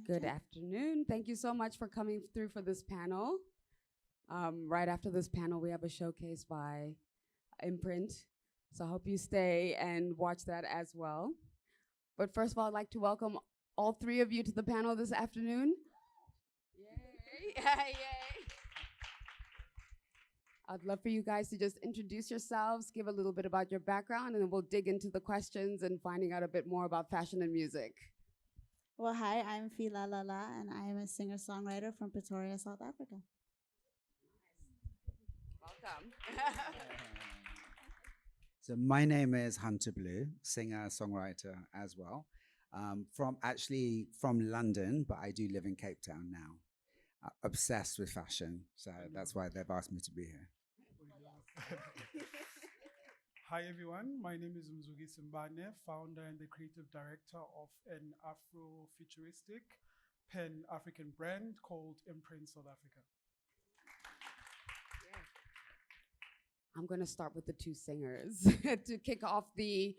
Good afternoon. Thank you so much for coming through for this panel. Right after this panel, we have a showcase by Imprint. So I hope you stay and watch that as well. But first of all, I'd like to welcome all three of you to the panel this afternoon. Yay. Yay. I'd love for you guys to just introduce yourselves, give a little bit about your background, and then we'll dig into the questions and finding out a bit more about fashion and music. Well, hi, I'm Fila Lala, and I am a singer-songwriter from Pretoria, South Africa. Welcome. So my name is Hunter Blue, singer-songwriter as well. From London, but I do live in Cape Town now. Obsessed with fashion, so that's why they've asked me to be here. Hi everyone, my name is Mzugi Simbane, founder and the creative director of an Afro-futuristic pan-African brand called Imprint South Africa. I'm going to start with the two singers to kick off the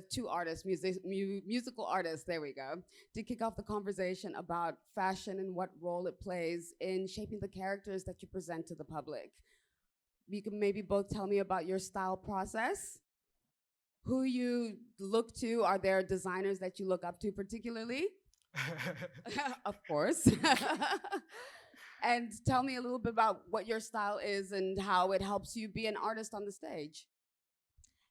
two artists, musical artists, there we go, to kick off the conversation about fashion and what role it plays in shaping the characters that you present to the public. You can maybe both tell me about your style process, who you look to. Are there designers that you look up to particularly? Of course. And tell me a little bit about what your style is and how it helps you be an artist on the stage.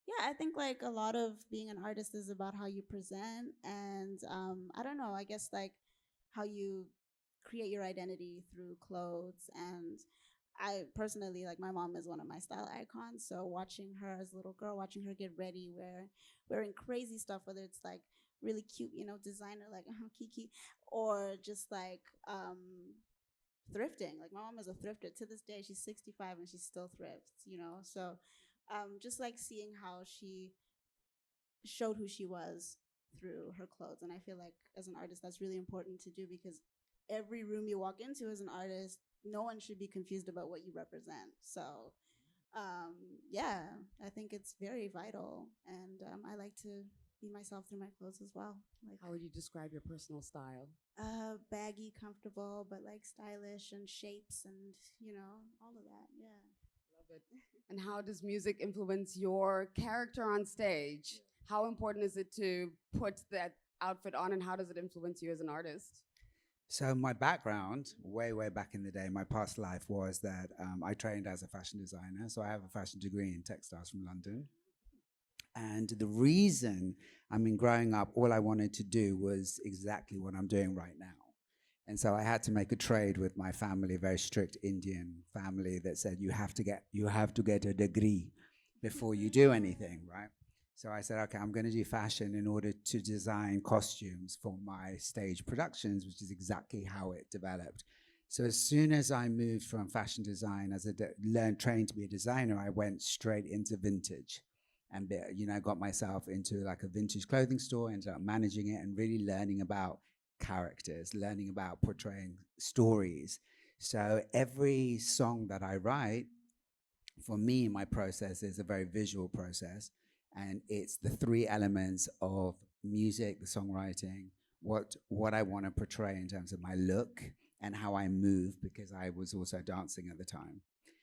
Yeah, I think like a lot of being an artist is about how you present, and I don't know, I guess like how you create your identity through clothes. And I personally, like, my mom is one of my style icons, so watching her as a little girl, watching her get ready, wearing crazy stuff, whether it's like really cute, designer like Kiki, or just like thrifting. Like, my mom is a thrifter to this day. She's 65 and she still thrifts, so just like seeing how she showed who she was through her clothes. And I feel like as an artist that's really important to do, because every room you walk into as an artist, no one should be confused about what you represent. So yeah, I think it's very vital, and I like to be myself through my clothes as well. Like, how would you describe your personal style? Baggy, comfortable, but like stylish, and shapes, and all of that. Yeah. Love it. And how does music influence your character on stage? How important is it to put that outfit on, and how does it influence you as an artist? So my background, way back in the day, my past life was that I trained as a fashion designer. So I have a fashion degree in textiles from London. And the reason, growing up, all I wanted to do was exactly what I'm doing right now. And so I had to make a trade with my family, a very strict Indian family that said, you have to get a degree before you do anything, right? So I said, okay, I'm going to do fashion in order to design costumes for my stage productions, which is exactly how it developed. So as soon as I moved from fashion design, as trained to be a designer, I went straight into vintage, and got myself into like a vintage clothing store, ended up managing it and really learning about characters, learning about portraying stories. So every song that I write, for me, my process is a very visual process. And it's the three elements of music, the songwriting, what I want to portray in terms of my look and how I move, because I was also dancing at the time.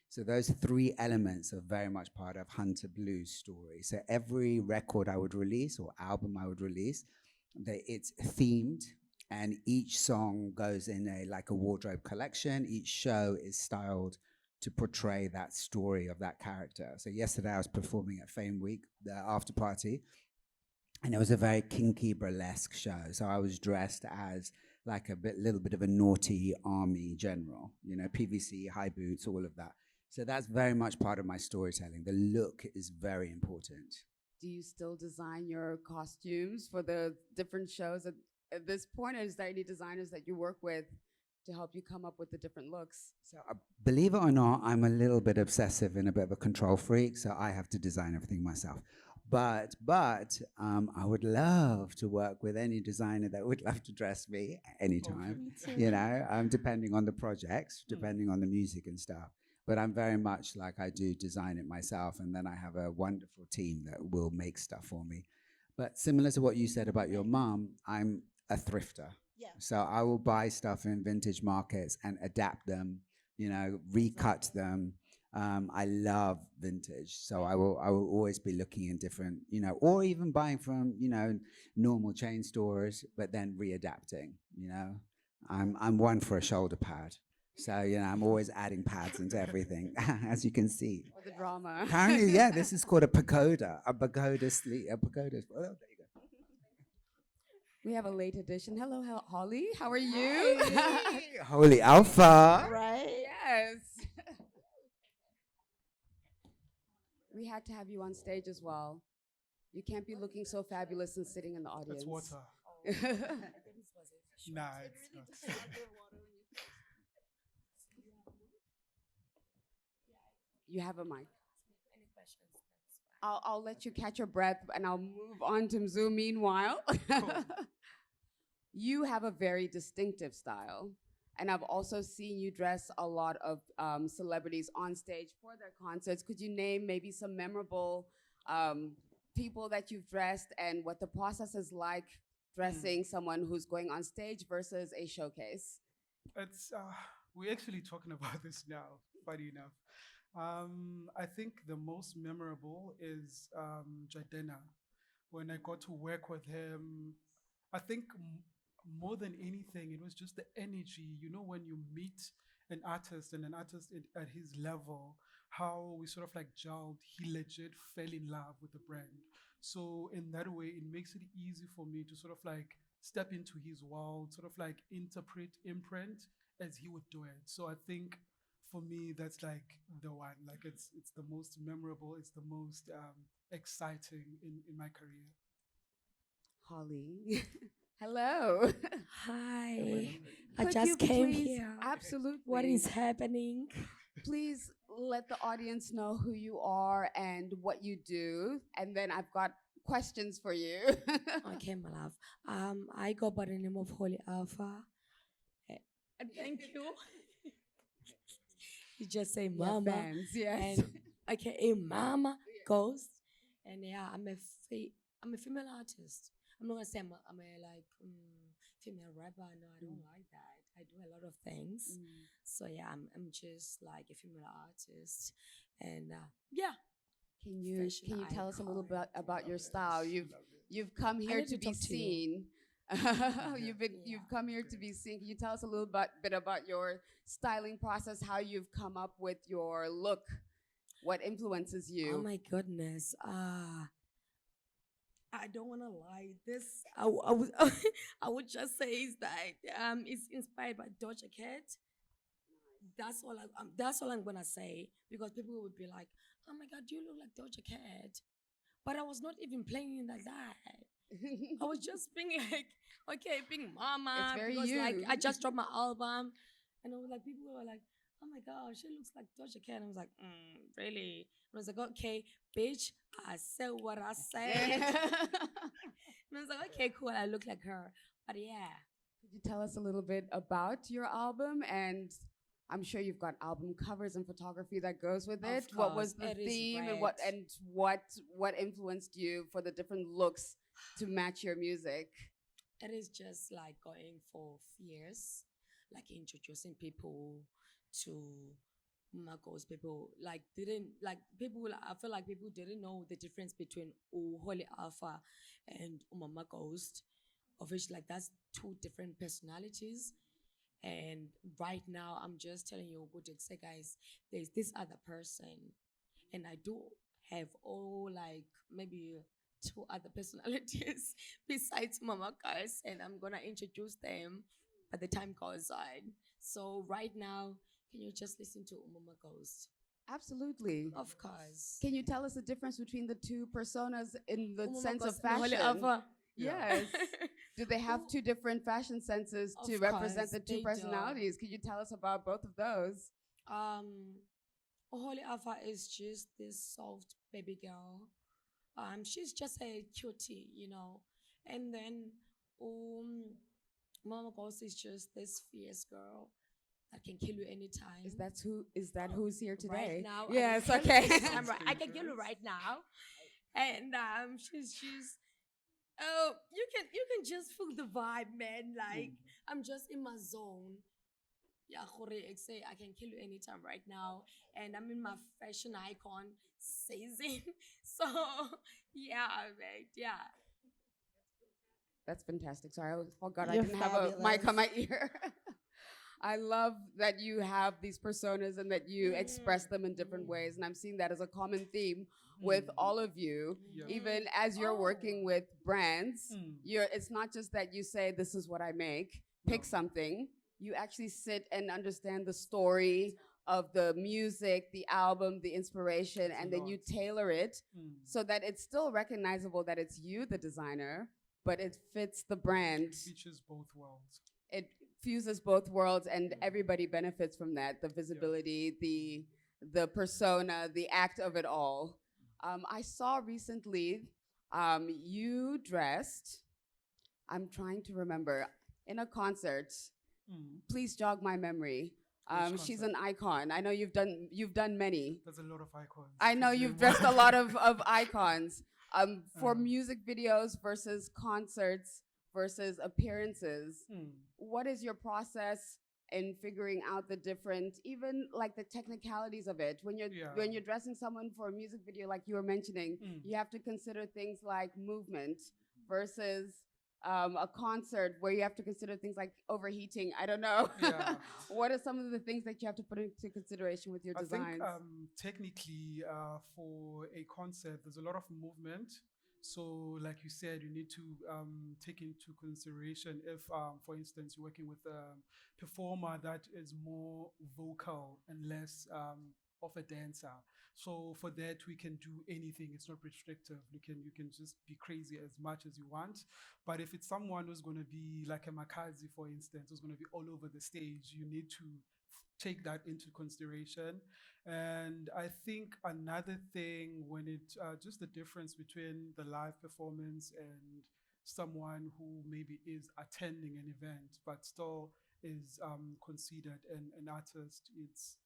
So those three elements are very much part of Hunter Blue's story. So every record I would release or album I would release, it's themed, and each song goes in a wardrobe collection. Each show is styled to portray that story of that character. So yesterday I was performing at Fame Week, the after party, and it was a very kinky burlesque show. So I was dressed as like a little bit of a naughty army general, you know, PVC, high boots, all of that. So that's very much part of my storytelling. The look is very important. Do you still design your costumes for the different shows at this point? Or is there any designers that you work with to help you come up with the different looks? So believe it or not, I'm a little bit obsessive and a bit of a control freak, so I have to design everything myself. But I would love to work with any designer that would love to dress me anytime, you know, depending on the projects, depending on the music and stuff. But I'm very much like I do design it myself, and then I have a wonderful team that will make stuff for me. But similar to what you said about your mom, I'm a thrifter. Yeah. So I will buy stuff in vintage markets and adapt them, you know, recut them. I love vintage, so I will always be looking in different, you know, or even buying from, you know, normal chain stores, but then readapting. You know, I'm one for a shoulder pad, so you know I'm always adding pads into everything, as you can see. Or the drama? Apparently, yeah, this is called a pagoda, a pagoda. Oh, there you go. We have a late edition. Hello, Holly. How are you? Holy alpha. Right? Yes. We had to have you on stage as well. You can't be looking so fabulous and sitting in the audience. That's water. Nah, it's not. You have a mic. I'll let you catch your breath and I'll move on to Mzu meanwhile. You have a very distinctive style. And I've also seen you dress a lot of celebrities on stage for their concerts. Could you name maybe some memorable people that you've dressed and what the process is like dressing someone who's going on stage versus a showcase? It's we're actually talking about this now. Funny enough, I think the most memorable is Jadena. When I got to work with him, I think more than anything, it was just the energy. You know, when you meet an artist and an artist at his level, how we sort of like gelled. He legit fell in love with the brand. So in that way, it makes it easy for me to sort of like step into his world, sort of like interpret, imprint as he would do it. So I think for me, that's like the one. Like it's the most memorable. It's the most exciting in my career. Holly. Hello. Hi. I Could just you came please- here. Absolutely. What is happening? Please let the audience know who you are and what you do. And then I've got questions for you. Okay, my love. I go by the name of Holy Alpha. Eh, Thank you. You just say Yeah, mama. fans, yes. And okay, a mama ghost. And yeah, I'm a female artist. I'm not gonna say I'm a like female rapper. No, I don't like that. I do a lot of things. So yeah, I'm just like a female artist. And yeah. Can you Fashion tell us a little icon. bit about your style? You've come here need to to be talk to you. seen. You've come here to be seen. Can you tell us a little bit about your styling process? How you've come up with your look? What influences you? Oh my goodness. I don't want to lie. This would I would just say is that it's inspired by Doja Cat. That's all I'm gonna say because people would be like, "Oh my God, you look like Doja Cat," but I was not even playing like that. I was just being like, okay, being mama. It's very because like you. I just dropped my album, and I was like, people were like, "Oh my God, she looks like Doja Cat." And I was like, really? And I was like, okay, bitch, I said what I said. And I was like, okay, cool, I look like her. But yeah. Could you tell us a little bit about your album? And I'm sure you've got album covers and photography that goes with Of it. What was course, the it is theme red. and what influenced you for the different looks to match your music? It is just like going for fierce, like introducing people to Marcos. People like didn't like people. I feel like people didn't know the difference between Holy Alpha and Umama Ghost, of which like that's two different personalities. And right now, I'm just telling you, good say, guys, there's this other person, and I do have all like maybe two other personalities besides Mama Guys, and I'm gonna introduce them but the time goes on. So right now, can you just listen to Umama Ghost? Absolutely. Of course. Can you tell us the difference between the two personas in the Umama sense of Ghost, Nohole fashion? Ava. Yes. Do they have two different fashion senses to Of represent course, the two they do. personalities? Could you tell us about both of those? Holy Alpha is just this soft baby girl. She's just a cutie, you know. And then Mama Ghost is just this fierce girl that can kill you anytime. Is that who's here today? Right now? Yes, I can kill you okay. anytime, right? I can kill you right now. And she's you can just feel the vibe, man. Like I'm just in my zone. Yeah, say I can kill you anytime right now, and I'm in my fashion icon season. So yeah, right, yeah. That's fantastic. Sorry, I forgot I You're didn't have a mic fabulous. on my ear. I love that you have these personas and that you express them in different ways. And I'm seeing that as a common theme with all of you. Yeah. Even as you're working with brands, Mm. it's not just that you say, this is what I make, pick No. something. You actually sit and understand the story of the music, the album, the inspiration, It's a and then you lot. tailor it Mm. so that it's still recognizable that it's you, the designer, but it fits the brand. It features both worlds. It fuses both worlds, and everybody benefits from that. The visibility, the persona, the act of it all. I saw recently you dressed. I'm trying to remember in a concert. Mm. Please jog my memory. Which She's concert? an icon. I know you've done many. There's a lot of icons. I know Please you've name dressed a one. lot of icons. For Um. music videos versus concerts versus appearances, Mm. what is your process in figuring out the different, even like the technicalities of it? When Yeah. you're dressing someone for a music video, like you were mentioning, Mm. you have to consider things like movement versus a concert where you have to consider things like overheating. I don't know. Yeah. What are some of the things that you have to put into consideration with your I think designs? technically for a concert, there's a lot of movement. So, like you said, you need to take into consideration if, for instance, you're working with a performer that is more vocal and less of a dancer. So for that, we can do anything. It's not restrictive. You can just be crazy as much as you want. But if it's someone who's going to be like a Makazi, for instance, who's going to be all over the stage, you need to take that into consideration. And I think another thing when it just the difference between the live performance and someone who maybe is attending an event but still is considered an artist, it's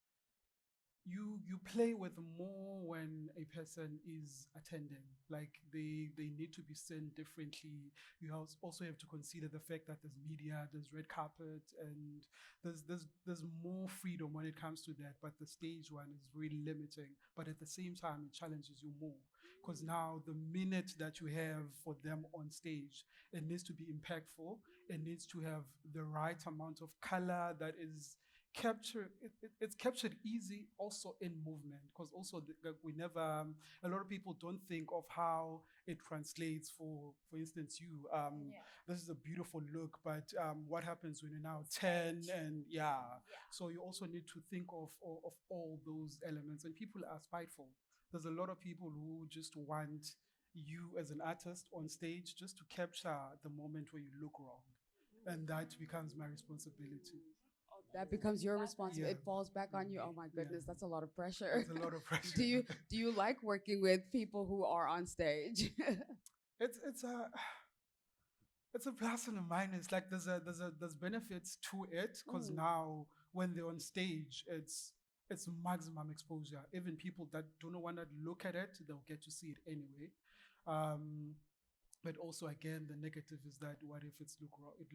you play with more when a person is attending. Like they need to be seen differently. You also have to consider the fact that there's media, there's red carpet, and there's more freedom when it comes to that. But the stage one is really limiting. But at the same time, it challenges you more because now the minute that you have for them on stage, it needs to be impactful. It needs to have the right amount of color that is it's captured easy also in movement because also we never a lot of people don't think of how it translates for instance you this is a beautiful look but what happens when you're now 10 and so you also need to think of all those elements, and people are spiteful. There's a lot of people who just want you as an artist on stage just to capture the moment where you look wrong, and that becomes my responsibility. That becomes your responsibility. Yeah. It falls back on you. Oh my goodness, Yeah. that's a lot of pressure. It's a lot of pressure. Do you like working with people who are on stage? It's a plus and a minus. Like there's benefits to it because now when they're on stage, it's maximum exposure. Even people that don't want to look at it, they'll get to see it anyway. But also again, the negative is that what if it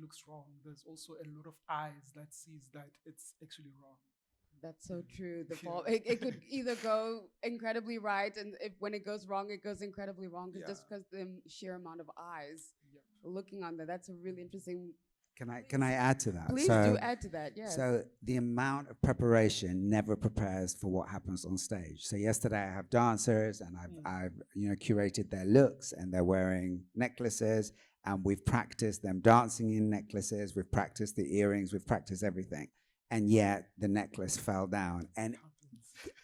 looks wrong? There's also a lot of eyes that sees that it's actually wrong. That's so true. The Yeah. fall it could either go incredibly right, and if when it goes wrong, it goes incredibly wrong. Just because the sheer amount of eyes Yep. looking on there. That's a really interesting. Can I add to that? Please do add to that. Yes. So the amount of preparation never prepares for what happens on stage. So yesterday I have dancers and I've curated their looks and they're wearing necklaces and we've practiced them dancing in necklaces, we've practiced the earrings, we've practiced everything. And yet the necklace fell down.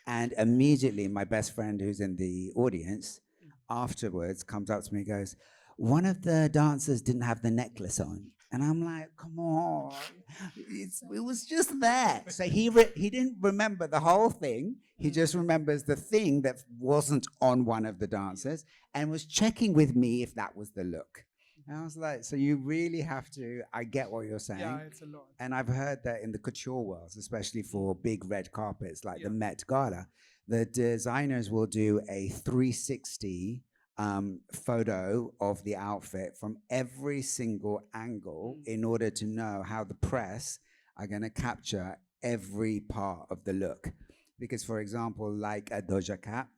And immediately my best friend who's in the audience afterwards comes up to me and goes, one of the dancers didn't have the necklace on. And I'm like, come on, it was just there. So he didn't remember the whole thing. He just remembers the thing that wasn't on one of the dancers and was checking with me if that was the look. And I was like, so you really have to, I get what you're saying. Yeah, it's a lot. And I've heard that in the couture world, especially for big red carpets like the Yeah. Met Gala, the designers will do a 360 photo of the outfit from every single angle in order to know how the press are going to capture every part of the look. Because, for example, like a Doja Cat,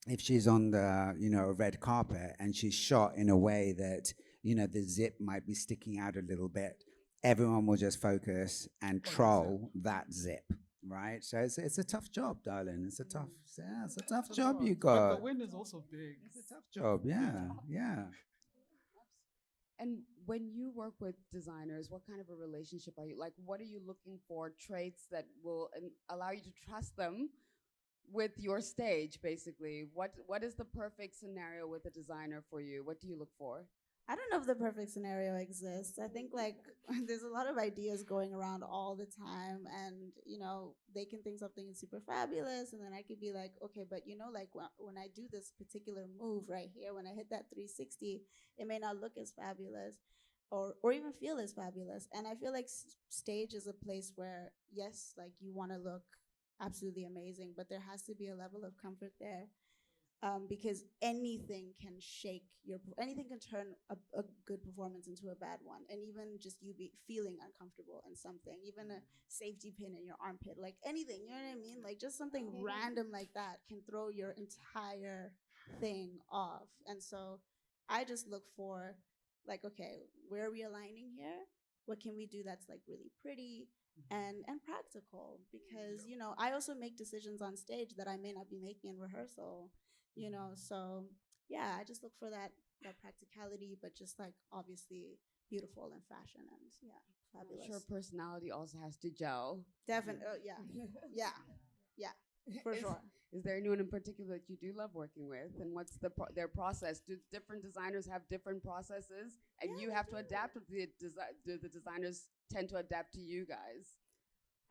if she's on the, a red carpet and she's shot in a way that, the zip might be sticking out a little bit, everyone will just focus and troll that zip, right? So it's a tough job, darling. It's a tough job you But got. the win is also big. It's a tough job, yeah. And when you work with designers, what kind of a relationship are you like? What are you looking for? Traits that will allow you to trust them with your stage, basically. What is the perfect scenario with a designer for you? What do you look for? I don't know if the perfect scenario exists. I think like there's a lot of ideas going around all the time, and they can think something is super fabulous, and then I could be like, okay, but like when I do this particular move right here, when I hit that 360, it may not look as fabulous, or even feel as fabulous. And I feel like stage is a place where yes, like you want to look absolutely amazing, but there has to be a level of comfort there. Because anything can anything can turn a good performance into a bad one, and even just you be feeling uncomfortable in something, even a safety pin in your armpit, like anything, you know what I mean? Like just something random like that can throw your entire thing off. And so I just look for like, okay, where are we aligning here? What can we do that's like really pretty and practical? Because I also make decisions on stage that I may not be making in rehearsal. So yeah, I just look for that practicality, but just like obviously beautiful in fashion, and yeah, I'm fabulous. sure personality also has to gel. Definitely. Yeah, for sure. Is there anyone in particular that you do love working with, and what's their process? Do different designers have different processes, and Yeah, you they have to do. adapt, or do the designers tend to adapt to you guys?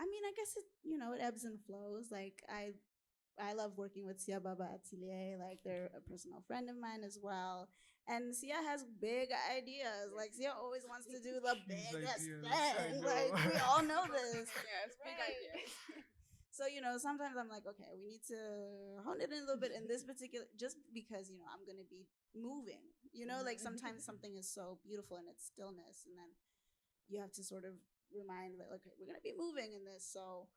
I mean, I guess it ebbs and flows. Like I love working with Sia Baba Atelier. Like they're a personal friend of mine as well. And Sia has big ideas. Like Sia always wants to do the Huge biggest ideas, I thing. know. Like we all know this. Yes, big Right. ideas. So, sometimes I'm like, okay, we need to hone it in a little bit in this particular, just because, I'm going to be moving, like sometimes something is so beautiful in its stillness. And then you have to sort of remind that, okay, we're going to be moving in this. So,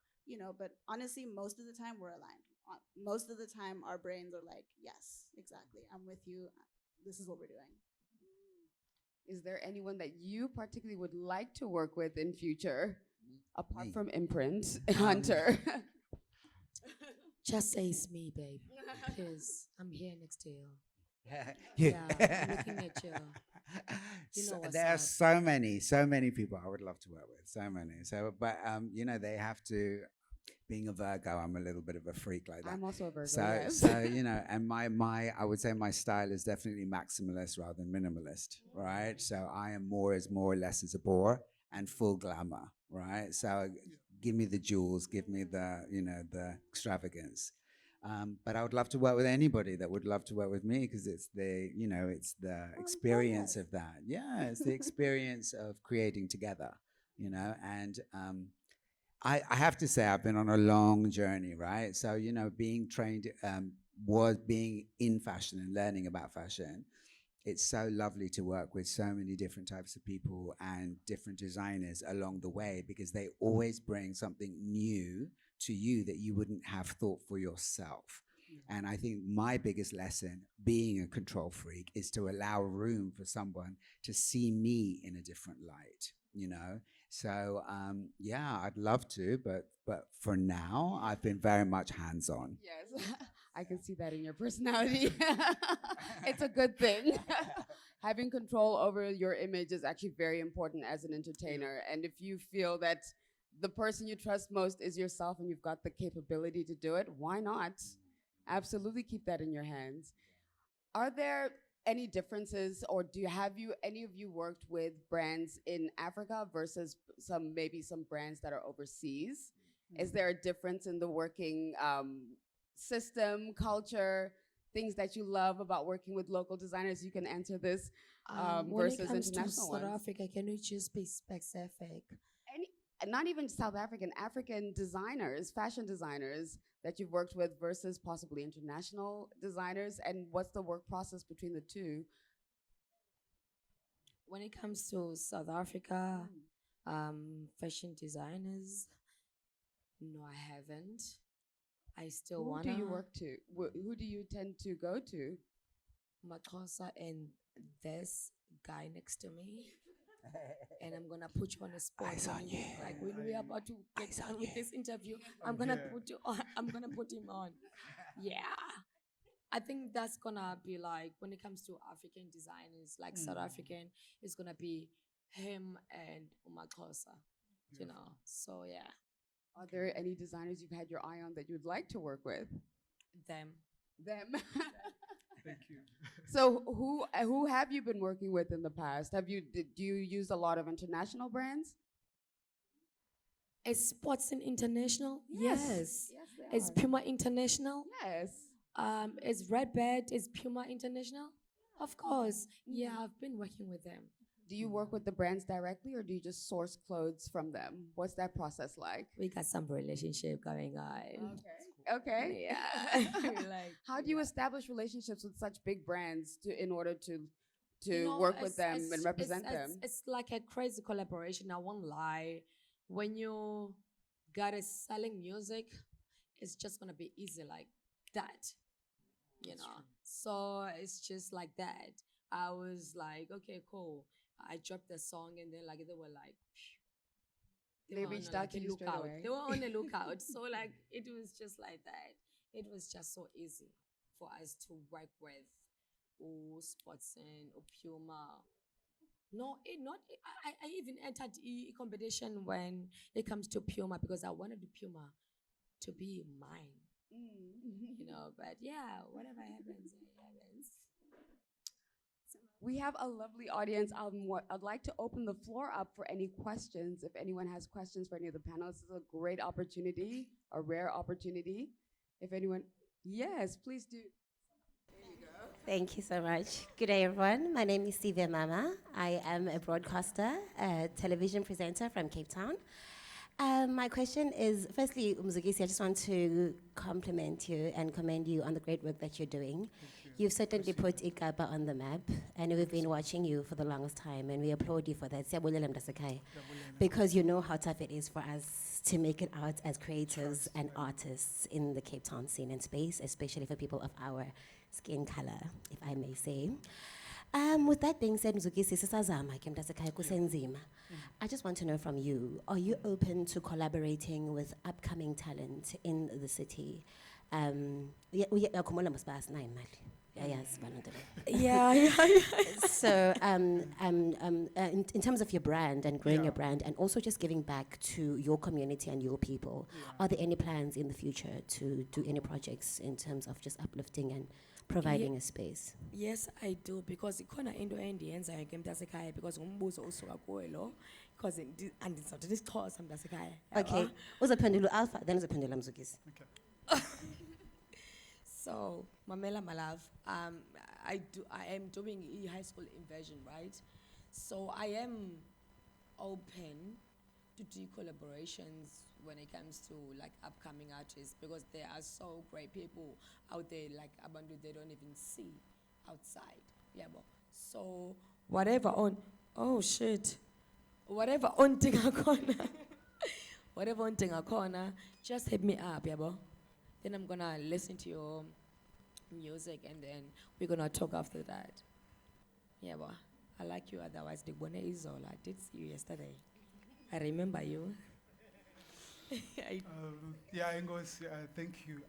but honestly, most of the time we're aligned. Most of the time our brains are like, yes, exactly. I'm with you. This is what we're doing. Is there anyone that you particularly would like to work with in future, apart Me. from Imprint, Hunter? Just say it's me, babe, because I'm here next to you. Yeah, I'm looking at you. You know what's there are up. so many people I would love to work with, so many. So, but they have to. Being a Virgo, I'm a little bit of a freak like that. I'm also a Virgo. So, Yes. and I would say my style is definitely maximalist rather than minimalist, right? So I am more or less as a bore and full glamour, right? So give me the jewels, give me the, the extravagance. But I would love to work with anybody that would love to work with me, because it's it's the experience of that. Yeah, it's the experience of creating together, and I have to say I've been on a long journey, right? So, being trained, was being in fashion and learning about fashion. It's so lovely to work with so many different types of people and different designers along the way, because they always bring something new to you that you wouldn't have thought for yourself. And I think my biggest lesson, being a control freak, is to allow room for someone to see me in a different light. So yeah, I'd love to, but for now, I've been very much hands-on. Yes. I can see that in your personality. It's a good thing. Having control over your image is actually very important as an entertainer. And if you feel that the person you trust most is yourself and you've got the capability to do it, why not? Absolutely keep that in your hands. Are there any differences, or any of you worked with brands in Africa versus some brands that are overseas? Is there a difference in the working system, culture, things that you love about working with local designers? You can answer this When it versus comes to international South ones. Africa, can you just be specific? Any, not even South African designers, fashion designers that you've worked with versus possibly international designers, and what's the work process between the two? When it comes to South Africa, fashion designers, no, I haven't. I still Who wanna. do you work to? Who do you tend to go to? Makosa and this guy next to me. And I'm gonna put you on the spot. Like when we're about to get done with this interview, I'm gonna here. put you on. I'm gonna put him on. Yeah. I think that's gonna be like when it comes to African designers, like South African, it's gonna be him and Umakosa. You know. So yeah. Are there any designers you've had your eye on that you'd like to work with? Them. Them. Thank you. So who have you been working with in the past? Do you use a lot of international brands? Is Sportson International? Yes. Yes. Yes, they Is are. Puma International? Yes. Is Redbird, is Puma International? Of course. Yeah, I've been working with them. Do you work with the brands directly, or do you just source clothes from them? What's that process like? We got some relationship going on. Okay. Yeah. Like, How do you establish relationships with such big brands in order to you know, work with them and represent them? It's like a crazy collaboration. I won't lie. When you got a selling music, it's just gonna be easy like that. You know. So it's just like that. I was like, okay, cool. I dropped the song and then like they were like They were on reached a, out like to a you straight lookout. away. They were on a lookout. So like it was just like that. It was just so easy for us to work with Sportson or Puma. No, it not. I even entered a competition when it comes to Puma because I wanted the Puma to be mine. You know, but yeah, whatever happens, it happens. We have a lovely audience. I'd like to open the floor up for any questions. If anyone has questions for any of the panelists, this is a great opportunity, a rare opportunity. If anyone, yes, please do. Thank you so much. Good day, everyone. My name is Sylvia Mama. I am a broadcaster, a television presenter from Cape Town. My question is, firstly, Umzugisi, I just want to compliment you and commend you on the great work that you're doing. You've certainly put Ikapa on the map, and we've been watching you for the longest time, and we applaud you for that. Siyabulela mntasekhaya. Because you know how tough it is for us to make it out as creatives and artists in the Cape Town scene and space, especially for people of our skin color, if I may say. With that being said, Mzugisi, sisazama ke mntasekhaya kusenzima. I just want to know from you, are you open to collaborating with upcoming talent in the city? Uyakhumbula mos bayasinayo imali. Uyayazi bana nto leyo. Yeah. So, in terms of your brand and growing your brand, and also just giving back to your community and your people, are there any plans in the future to do any projects in terms of just uplifting and providing a space? Yes, I do, because ikhona into endiyenzayo ke mntasekhaya because ngumbuzo osuka kuwe lo because andizawuthi isiXhosa mntasekhaya. Okay, uzaphendula Alpha, then uzaphendula Mzugisi. Okay. So, Mamela, my love, I am doing high school inversion, right? So I am open to do collaborations when it comes to like upcoming artists because there are so great people out there like Abandu they don't even see outside. Yeah, but so whatever on whatever on Tingakona, whatever on Tingakona, just hit me up, yeah, but then I'm gonna listen to your music and then we're gonna talk after that. Yeah, but I like you otherwise. The Bone Izola, I did see you yesterday. I remember you. Yeah, Engos, thank you.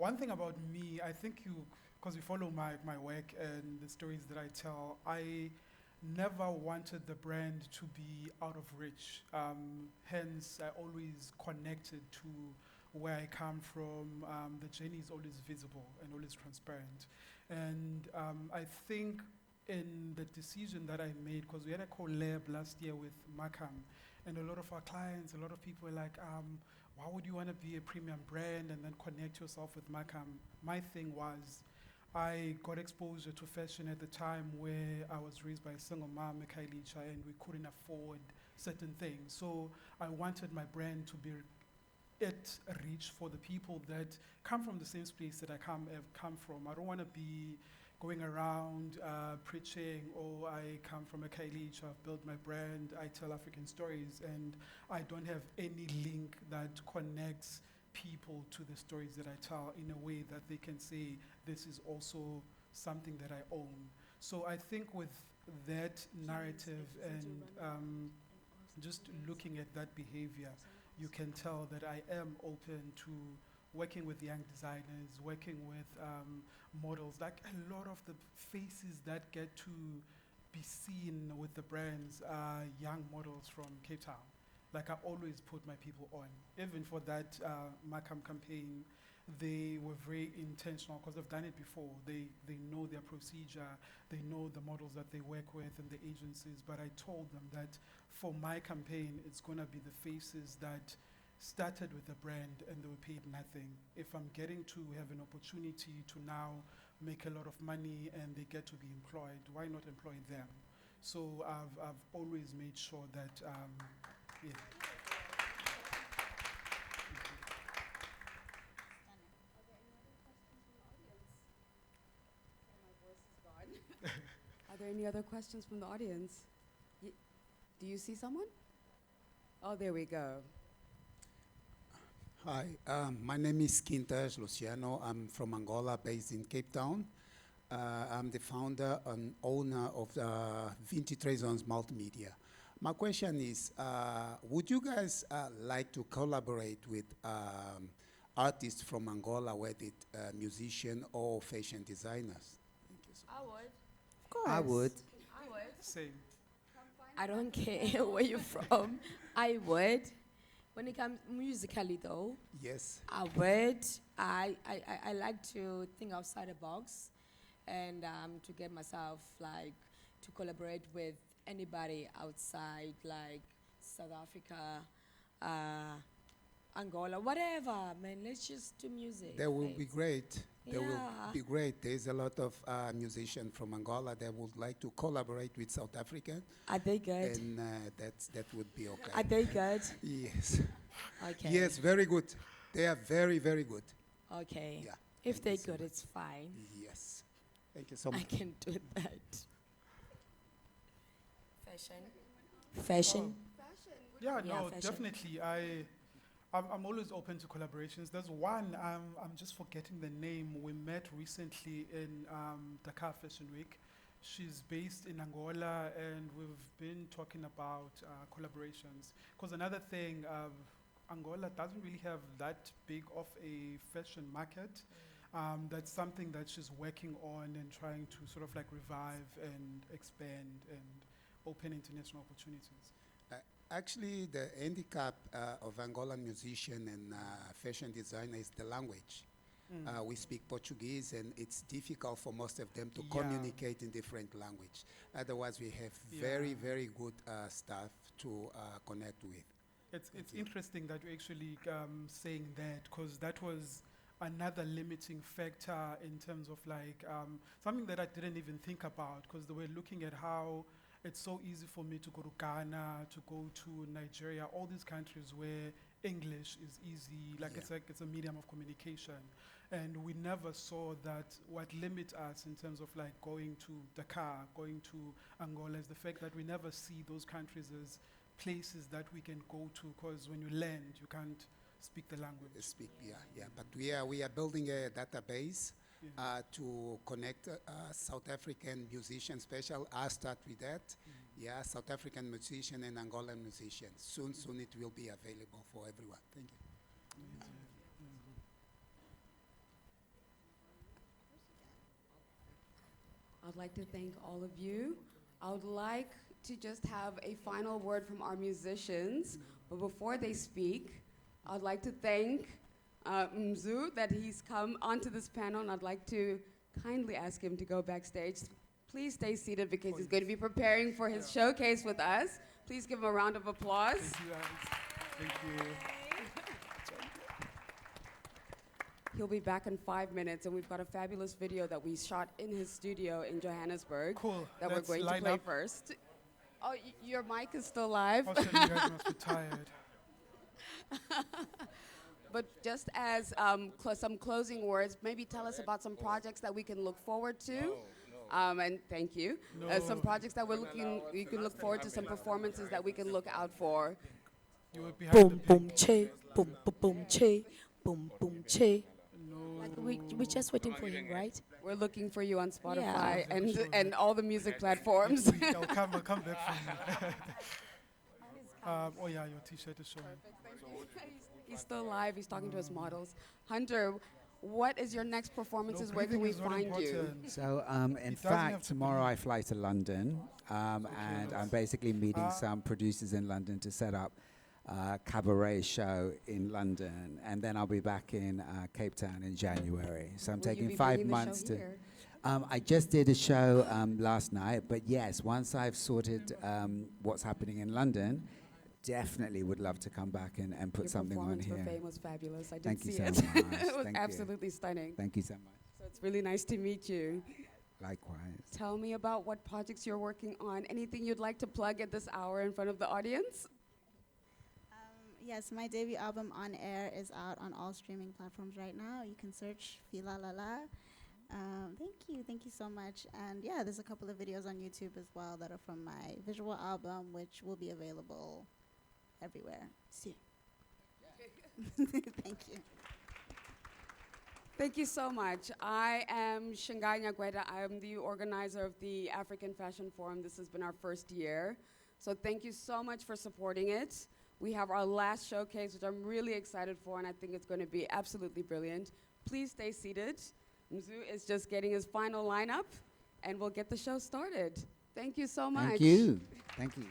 One thing about me, I think because you follow my work and the stories that I tell, I never wanted the brand to be out of reach. Hence, I always connected to where I come from. The journey is always visible and always transparent. And I think in the decision that I made, because we had a collab last year with Makam, and a lot of our clients, a lot of people were like, why would you want to be a premium brand and then connect yourself with Makam? My thing was, I got exposure to fashion at the time where I was raised by a single mom, Mikhailicha, and we couldn't afford certain things. So I wanted my brand to be it reach for the people that come from the same space that have come from. I don't want to be going around preaching, oh, I come from a Kailicha, I've built my brand, I tell African stories, and I don't have any link that connects people to the stories that I tell in a way that they can say, this is also something that I own. So I think with that narrative and just looking at that behavior, you can tell that I am open to working with young designers, working with models. Like a lot of the faces that get to be seen with the brands are young models from Cape Town. Like I always put my people on. Even for that Makam campaign, they were very intentional because they've done it before. They know their procedure, they know the models that they work with and the agencies, but I told them that for my campaign, it's gonna be the faces that started with the brand and they were paid nothing. If I'm getting to have an opportunity to now make a lot of money and they get to be employed, why not employ them? So I've always made sure that, yeah. Are there any other questions from the audience? Do you see someone? Oh, there we go. Hi, my name is Quintas Luciano. I'm from Angola, based in Cape Town. I'm the founder and owner of 23 Zones Multimedia. My question is, would you guys like to collaborate with artists from Angola, whether it musician or fashion designers? Thank you so much. I would. Of course. I would. I would. Same. I don't care where you're from. I would. When it comes musically, though, Yes. I would. I like to think outside the box, and to get myself like to collaborate with anybody outside, like South Africa, Angola, whatever. Man, let's just do music. That will be babes. great. That will Yeah. be great. There's a lot of musicians from Angola that would like to collaborate with South Africa, Are they good? and that would be okay. Are they good? Yes. Okay. Yes, very good. They are very, very good. Okay. Yeah. If Thank they're you so good, much. it's fine. Yes. Thank you so I much. can do that. Fashion. Yeah, Yeah, no, fashion. definitely. I'm always open to collaborations. There's one, I'm just forgetting the name. We met recently in Dakar Fashion Week. She's based in Angola, and we've been talking about collaborations. Because another thing, Angola doesn't really have that big of a fashion market. That's something that she's working on and trying to sort of like revive and expand and open international opportunities. Actually, the handicap of Angolan musician and fashion designer is the language. We speak Portuguese, and it's difficult for most of them to Yeah. communicate in different language. Otherwise, we have very, Yeah. very good staff to connect with. It's interesting that you're actually saying that, because that was another limiting factor in terms of like something that I didn't even think about, because they were looking at how it's so easy for me to go to Ghana, to go to Nigeria, all these countries where English is easy, like Yeah. it's a medium of communication. And we never saw that what limit us in terms of like going to Dakar, going to Angola, is the fact that we never see those countries as places that we can go to, because when you land, you can't speak the language. Speak, yeah. But we are building a database Yeah. to connect South African musicians. Special, I'll start with that. Yeah, South African musician and Angolan musician. Soon it will be available for everyone. Thank you. I'd like to thank all of you. I would like to just have a final word from our musicians, but before they speak, I'd like to thank Mzu that he's come onto this panel, and I'd like to kindly ask him to go backstage. Please stay seated because he's going to be preparing for his showcase with us. Please give him a round of applause. Thank you, Alex. Thank you. He'll be back in 5 minutes, and we've got a fabulous video that we shot in his studio in Johannesburg Cool. that we're Let's going to line play up. first. Oh, your mic is still live. Also, you guys must be tired. But just as some closing words, maybe tell us about some projects that we can look forward to. And thank you. Some No. projects that we can look forward to, some performances that we can look out for. You were behind the Boom, boom, page. che, boom, boom, boom, che, boom, boom, che. No. Like we're just waiting for him, right? We're looking for you on Spotify Yeah. and all the music platforms. Next week, I'll come back for you. Oh yeah, your T-shirt is showing. He's still live. He's talking to his models. Hunter, what is your next performances? No, Where can we breathing is not find you? important. So, in doesn't have fact, to tomorrow be. I fly to London, and I'm basically meeting some producers in London to set up a cabaret show in London, and then I'll be back in Cape Town in January. So I'm Will you taking be 5 bringing the show months to. here? I just did a show last night, but yes, once I've sorted what's happening in London, definitely would love to come back and put Your something on performance here. for Fame was fabulous. I did Thank you see so it. much. It was Thank you. absolutely stunning. Thank you so much. So it's really nice to meet you. Likewise. Tell me about what projects you're working on. Anything you'd like to plug at this hour in front of the audience? Yes, my debut album On Air is out on all streaming platforms right now. You can search Fila La La. Thank you so much. And yeah, there's a couple of videos on YouTube as well that are from my visual album, which will be available everywhere soon. Thank you. Thank you so much. I am Shangai Nyagweda. I am the organizer of the African Fashion Forum. This has been our first year. So thank you so much for supporting it. We have our last showcase, which I'm really excited for, and I think it's going to be absolutely brilliant. Please stay seated. Mzu is just getting his final lineup, and we'll get the show started. Thank you so much. Thank you. Thank you.